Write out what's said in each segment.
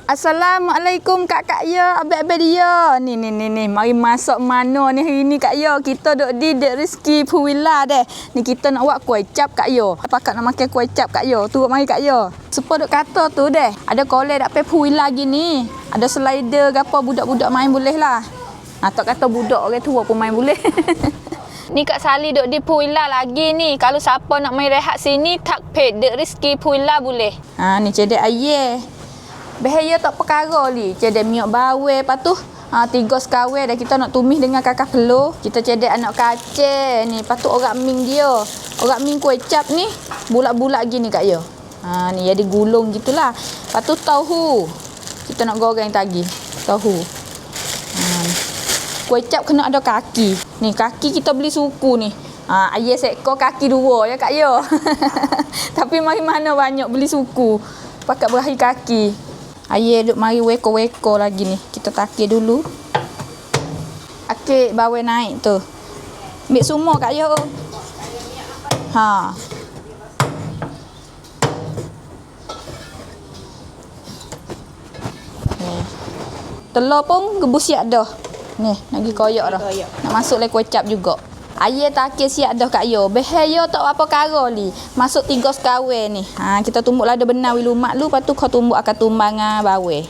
Assalamualaikum Kak Ya, abang-abang dia. Ni. Mari masuk mana ni hari ni Kak Ya. Kita duk di Dek Rizki Puwila deh. Ni kita nak buat kuih cap Kak Ya. Pakat nak makan kuih cap Kak Ya. Turut mari Kak Ya. Supaya duk kata tu deh. Ada kolej dak pe Puwila gini. Ada slider gapo budak-budak main boleh lah. Tak kata budak orang tua pun main boleh. Ni Kak Sali duk di Puwila lagi ni. Kalau siapa nak main rehat sini tak pay Dek Rizki Puwila boleh. Ni cedek ayah. Bahaya tak perkara ni. Cedek minyak bawel. Lepas tu 3 sekawel dah kita nak tumis dengan kakak peluh. Kita cedek anak kacang ni. Lepas tu orang ming dia. Orang ming kuih cap ni bulat-bulat gini Kak Ya. Ni jadi gulung gitulah. Lepas tu tahu. Kita nak goreng tadi. Tahu. Kuih cap kena ada kaki. Ni kaki kita beli suku ni. Ayah seekor kaki 2 ya Kak Ya. Tapi mari mana banyak beli suku. Pakai berakhir kaki. Ayah duk mari weko-weko lagi ni. Kita takir dulu. Akik bawel naik tu. Ambil semua Kak Ya. Telur pun rebus siap dah. Ni, nak pergi koyak dah. Nak masuk le kuih cap juga. Ayah takir siap dah Kak Ya. Bahaya tak apa kara ni. Masuk 3 sekawel ni. Kita tumbuk lada benar wilumat lu. Lepas tu kau tumbuk akan tumbang bawel.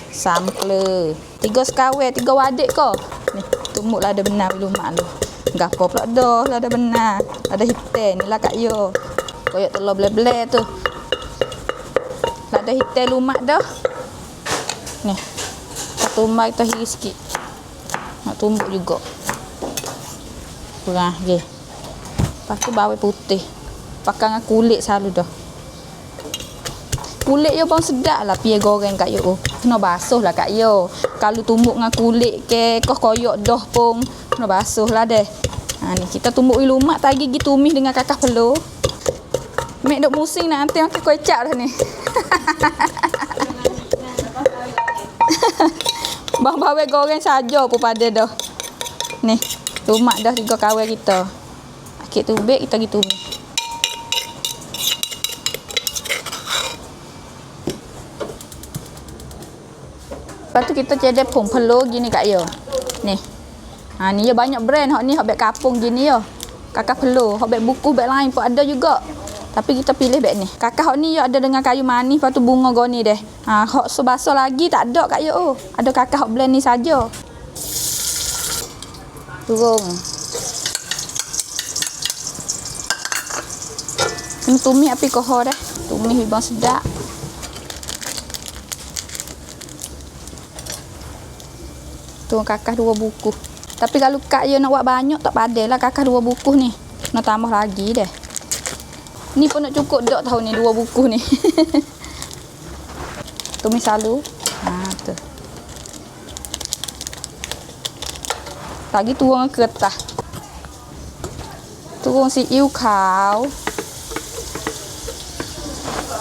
Sample. 3 sekawel, 3 wadik kau. Ni, tumbuk lada benar wilumat lu. Gapo pula dah lada benar. Lada hitam ni lah Kak Ya. Koyak telur bleh-bleh tu. Lada hitam lumat dah. Ni. Kita tumbang kita hiri sikit. Nak tumbuk juga. Kurang je. Lepas tu bawang putih. Pakai dengan kulit selalu dah. Kulit dia pun sedap lah pergi goreng Kak Ya. Kena basuh lah Kak Ya. Kalau tumbuk dengan kulit ke kau koyak dah pun kena basuh lah deh. Ni kita tumbuk wilumat tadi pergi tumis dengan kakak peluh. Mek duk musing nak nanti makan kuih cap dah ni. Bawang goreng saja pun pada dah. Ni, lumat dah 3 kawel kita. Akik tubik kita pergi tumis. Lepas tu kita cedek pun peluh gini Kak Ya. Ni. Ni ya banyak brand hak ni hak beg kapung gini ya. Kakak peluh, hak beg buku beg lain pun ada juga. Tapi kita pilih beg ni. Kakak hak ni ya ada dengan kayu manis, lepas tu bunga goni deh. Hak sebasa lagi tak ada Kak Ya. Ada kakak hak blend ni saja. Turung. Kena tumis api kohor dah. Tumis bibang sedap. Turun kakak 2 buku. Tapi kalau Kak Ya nak buat banyak tak padai lah kakak 2 buku ni. Nak tambah lagi deh. Ni pun nak cukup dak tahu ni 2 buku ni. Tumis selalu. Tu. Lagi turun kertas. Turun siiu kau.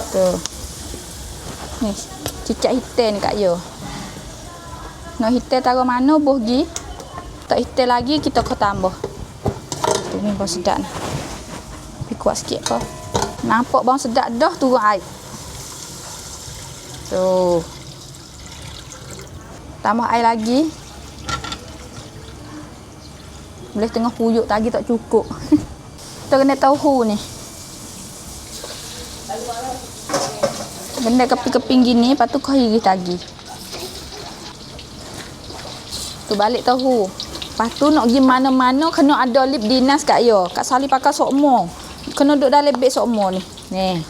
Tu. Ni cicak hitam ni Kak Ya. Nak hitam taruh mana boh gi. Tak hitam lagi kita kau tambah. Tu ni bau sedap ni. Pi kuat sikit kau. Nampak bau sedap dah turun air. Tu. Tambah air lagi. Boleh tengah puyuk lagi tak cukup. Kita kena tahu ni. Benda keping-keping gini, lepas tu kau iris lagi. Tu balik tahu. Lepas tu nak pergi mana-mana kena ada lip dinas Kak Ya. Kak Sali pakai sokmo. Kena duduk dalam beg sokmo ni. Ni.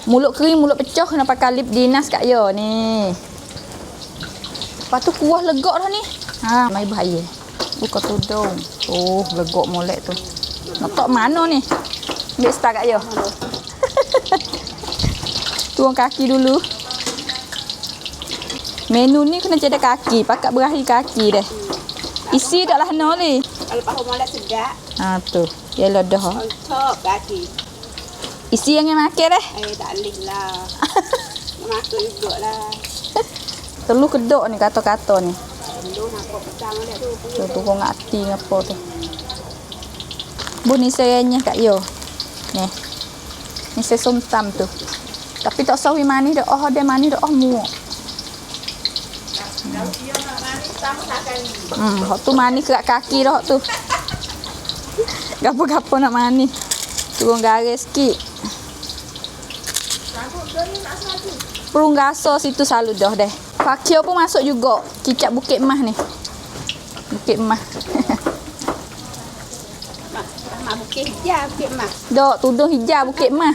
Mulut kering, mulut pecah kena pakai lip dinas Kak Ya ni. Lepas tu kuah legak dah ni. Mai bahaya. Buka tudung. Legak molek tu. Nak tak mana ni? Ambil start Kak Ya. Tuang kaki dulu. Menu ni kena cedek kaki. Pakat berakhir kaki dah. Isi dah lah no ni. Kalau pakai molek sedap. Tu. Yalah dah. Top kaki. Isi yang makan dah. Tak leh lah. Makan juga lah. Telur kedok ni kata-kata ni. Telur nampak petang dah tu. Tu kau ngati ngapa tu. Bu ni sayanya Kak Yo. Ni. Ni saya somtam tu. Tapi tak usah manis dah. Oh, ada manis dah. Oh, muak. Hak tu manis kerak kaki dah hak tu. Gapo-gapo nak manis. Turun garis sikit. Perung rasa situ selalu dah deh. Fakir pun masuk juga. Kicap Bukit Emas ni. Bukit Emas. Mak Bukit Hijau, Bukit Emas. Dok, tudung hijau Bukit Emas.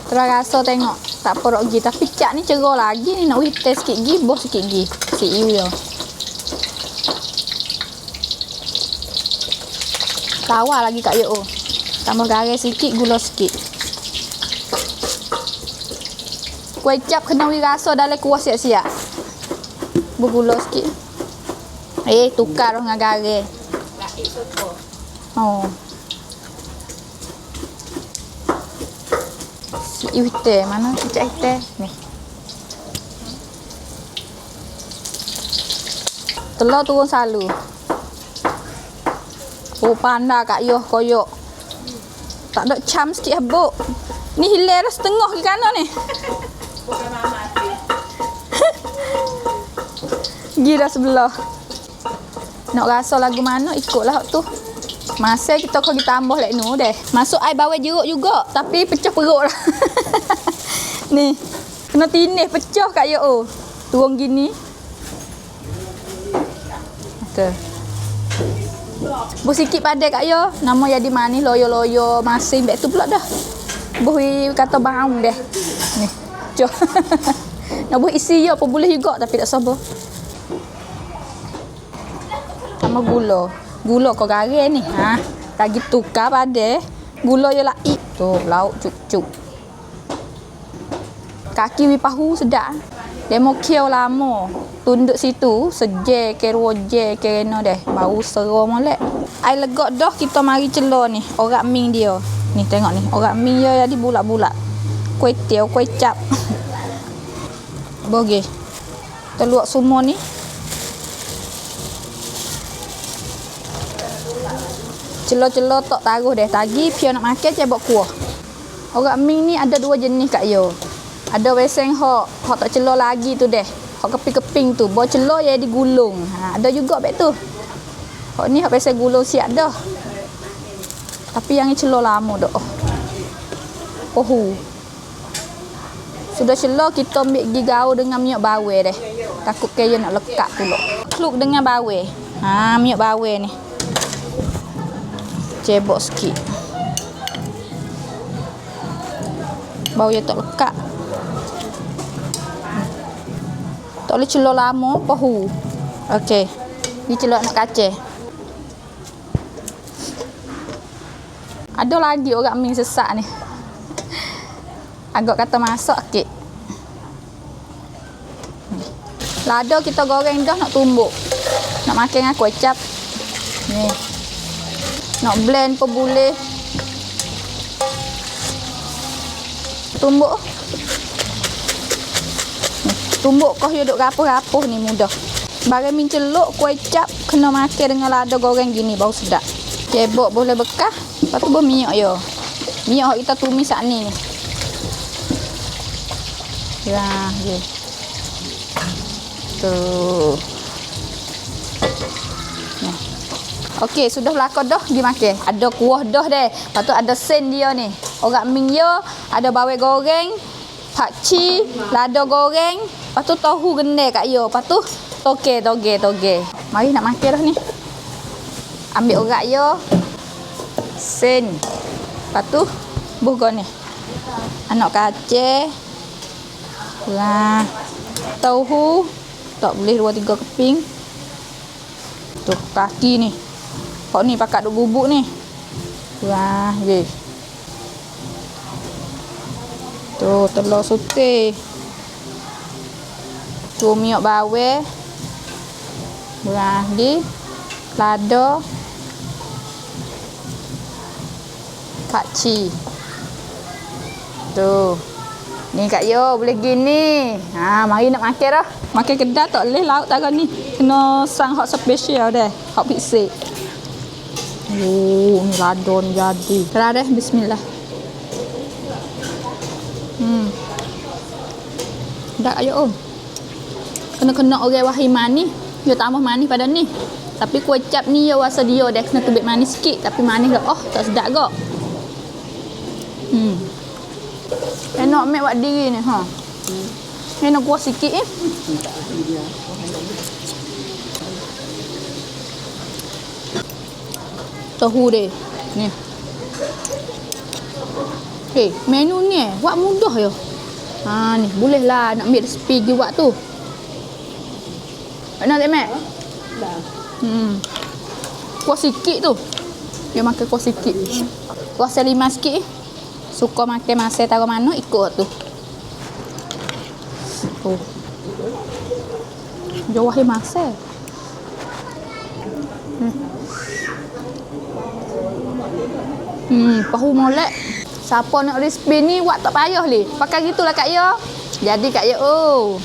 Terus rasa tengok. Tak apa lagi. Tapi cak ni cerah lagi ni. Nak wites sikit lagi. Boh sikit lagi. CEO dia. Tawar lagi Kak Yo. Tambah garis sikit, gula sikit. Kuih cap kena rasa dalam kuah siap-siap. Bergula sikit. Tukar dengan garis. Laik soto. Oh. Si iwite mana kicap ite ni. Telur turun selalu. Oh, pandai Kak Yo koyok. Tak ada cam sikit habuk. Ni hilang dah setengah ke kanan ni. Bukan mama hati. Gira sebelah. Nak rasa lagu mana ikutlah hak tu. Masa kita kau tambah lek nu deh. Masuk air bawang jeruk juga tapi pecah perut lah. Ni. Kena tinis pecah Kak Yo. Turun gini. Okey. Buh sikit pada Kak Yo. Nama jadi manis loyo-loyo masin bek tu pula dah. Buh kata baung deh. Ni. Cok. Nak buh isi ya apa boleh juga tapi tak sabar. Sama gula. Gula kau garis ni. Ha. Lagi tukar pada gula yo laik. Tu lauk cuk-cuk. Kaki wi pahu sedap. Demo kiau lama. Tunduk situ seje ke roje ke reno deh. Bau sero molek. Ai legak dah kita mari celor ni. Orak ming dia. Ni tengok ni. Orak ming dia jadi bulat-bulat. Kuih tiaw, kuih cap. Boge. Terluak semua ni. Celor-celor tak taruh deh. Tagi pio nak makan cebok kuah. Orak ming ni ada dua jenis Kak Yo. Ada weseng hok tak celor lagi tu deh. Hok keping-keping tu. Bawa celor ya digulung. Ha, ada juga bek tu. Hok ni hok weseng gulung siap dah. Tapi yang ni celor lama dah. Oh. Sudah celor kita ambil gigi gaul dengan minyak bawang deh. Takut kaya nak lekat pula. Kluk dengan bawang. Ha, minyak bawang ni. Cebok sikit. Bau dia tak lekat. Tak boleh celor lama, pahu. Okey. Ni celor nak kacang. Ada lagi orang mie sesak ni. Agak kata masak sikit. Lada kita goreng dah nak tumbuk. Nak makan dengan kuih cap. Ni. Nak blend pun boleh. Tumbuk. Tumbuk kau duk rapuh-rapuh ni mudah. Barang min celuk kuih cap kena makan dengan lada goreng gini bau sedap. Cebok boleh bekas. Lepas tu berminyak yo. Minyak kita tumis saat ni. Ya, je. Tu. Nah. Okey, sudah belakang dah dimakan. Ada kuah dah deh. Lepas tu ada sen dia ni. Orak ming dia, ada bawang goreng, pakcik, lada goreng, lepas tu tahu gendai Kak Yo. Lepas tu toge. Mari nak makan dah ni. Ambil orak yo. Sen. Lepas tu buh ni. Anak kacang. Lah. Tahu tak boleh 2-3 keping. Tuh kaki ni. Kok ni pakat duk bubuk ni. Wah, ye. Tuh telur sutih. Tuh minyak bawang. Wah, di lada. Pakcik. Tuh. Ni Kak Yo boleh gini. Ha, mari nak makan dah. Makan kedai tak boleh lauk tak ni. Kena sang hot special deh. Hot pixie. Oh, ni ladon jadi. Kerah deh, bismillah. Dak ayo om. Kena orang wahai manis. Dia tambah manis pada ni. Tapi kuih cap ni ya rasa dia dah kena tubik manis sikit tapi manis dah tak sedap gak. Enak mek buat diri ni ha. Enak kuah sikit Tahu dia. Ni. Menu ni buat mudah ya. Ni boleh lah nak ambil resipi pergi buat tu. Nak tak mek? Dah. Kuah sikit tu. Dia makan kuah sikit. Kuah selima sikit. Suka makan masak taruh mana ikut tu. Oh. Jauh masak. Pahu molek. Siapa nak resipi ni buat tak payah li. Pakai gitulah Kak Yo. Jadi Kak Yo.